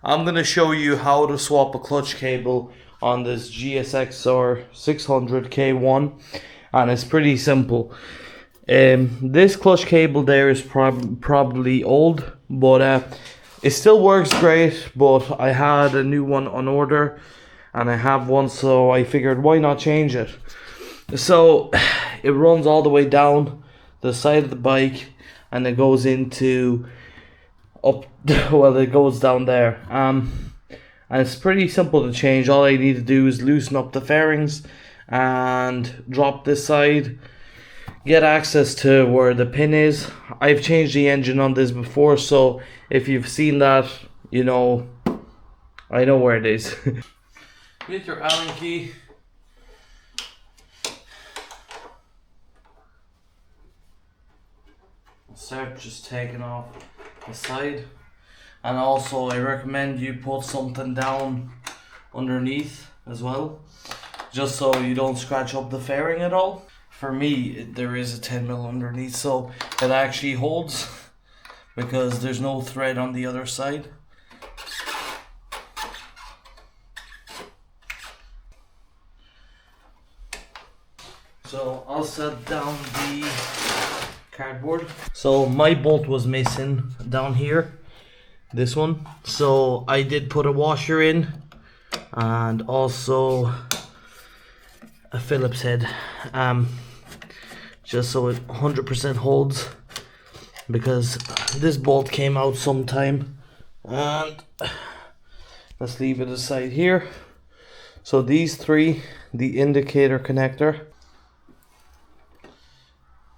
I'm gonna show you how to swap a clutch cable on this GSXR 600K1, and it's pretty simple. This clutch cable there is probably old, but it still works great. But I had a new one on order, and I have one, so I figured why not change it. So it runs all the way down the side of the bike, and it goes into well, it goes down there. And it's pretty simple to change. All I need to do is loosen up the fairings and drop this side, get access to where the pin is. I've changed the engine on this before, so if you've seen that, you know, I know where it is. With your Allen key, start just taking off the side, and also I recommend you put something down underneath as well, just so you don't scratch up the fairing at all. For me, there is a 10mm underneath, so it actually holds because there's no thread on the other side. So I'll set down the cardboard. So my bolt was missing down here, this one, so I did put a washer in and also a Phillips head, just so it 100% holds, because this bolt came out sometime. And let's leave it aside here. So these three, the indicator connector,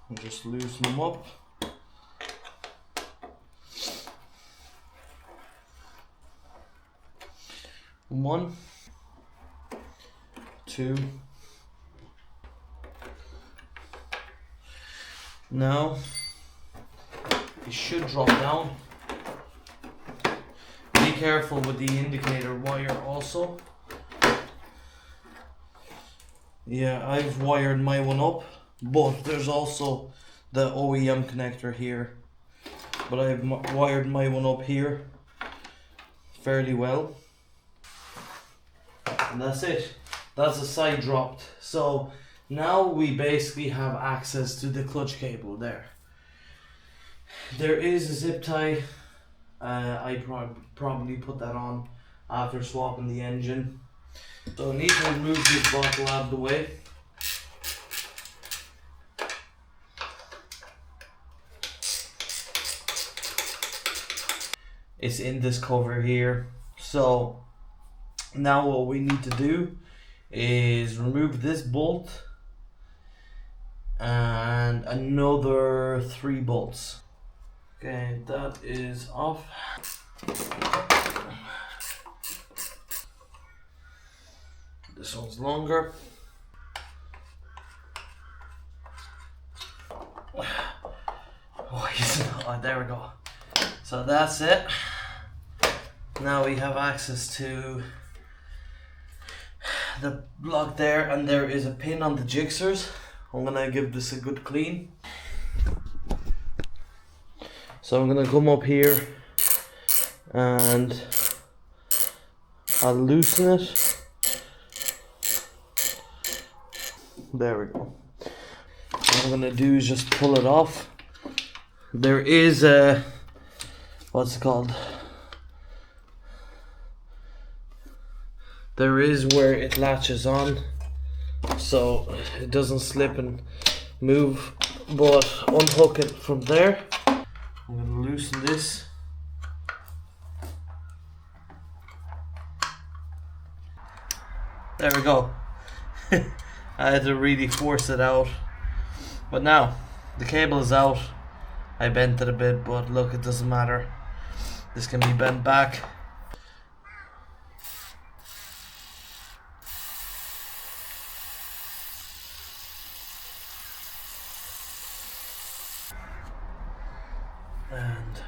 and just loosen them up. One, two. Now it should drop down. Be careful with the indicator wire also. Yeah, I've wired my one up, but there's also the OEM connector here, but I've wired my one up here fairly well, and that's it. That's the side dropped. So now we basically have access to the clutch cable there. There is a zip tie. I probably put that on after swapping the engine. So I need to remove this bottle out of the way. It's in this cover here. So now what we need to do is remove this bolt and another 3 bolts. Okay, that is off. This one's longer. Oh, there we go. So that's it. Now we have access to the block there, and there is a pin on the jigsers. I'm gonna give this a good clean. So I'm gonna come up here and I'll loosen it. There we go. What I'm gonna do is just pull it off. There is a, what's it called? There is where it latches on, so it doesn't slip and move, but unhook it from there. I'm gonna loosen this. There we go. I had to really force it out, but now the cable is out. I bent it a bit, but look, it doesn't matter. This can be bent back. And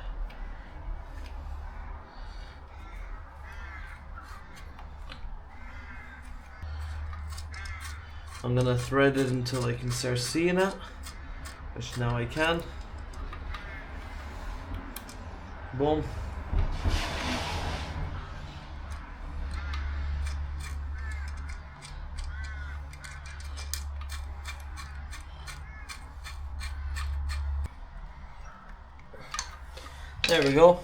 I'm gonna thread it until I can start seeing it, which now I can. Boom. There we go.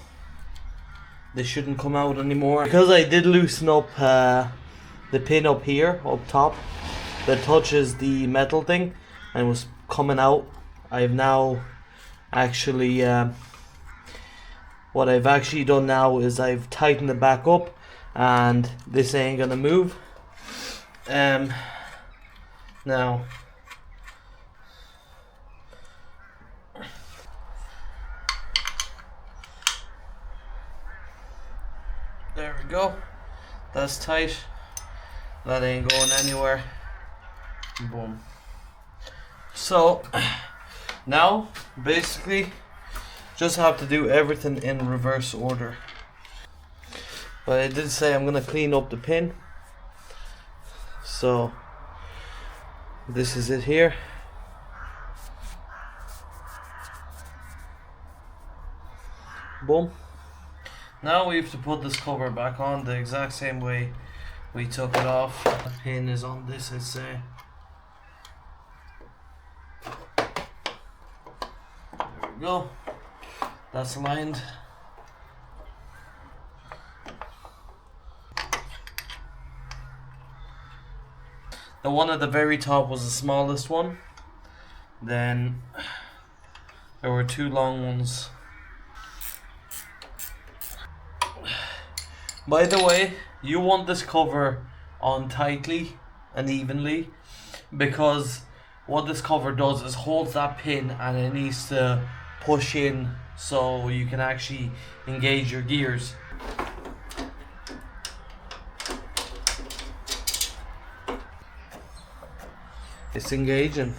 They shouldn't come out anymore. Because I did loosen up the pin up here, up top, that touches the metal thing, and was coming out. I've now actually, what I've actually done now is I've tightened it back up, and this ain't gonna move. Now, there we go. That's tight. That ain't going anywhere. Boom. So now basically just have to do everything in reverse order. But I did say I'm gonna clean up the pin. So this is it here. Boom. Now we have to put this cover back on the exact same way we took it off. The pin is on this, I'd say. There we go. That's aligned. The one at the very top was the smallest one. Then there were two long ones. By the way, you want this cover on tightly and evenly, because what this cover does is holds that pin and it needs to push in so you can actually engage your gears. It's engaging.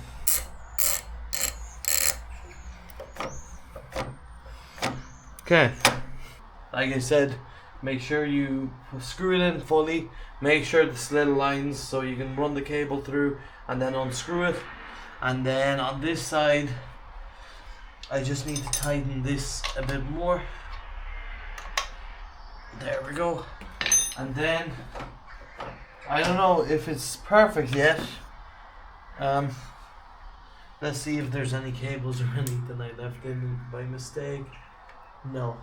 Okay, like I said, make sure you screw it in fully. Make sure the slit lines so you can run the cable through and then unscrew it. And then on this side, I just need to tighten this a bit more. There we go. And then, I don't know if it's perfect yet. Let's see if there's any cables or anything I left in by mistake. No.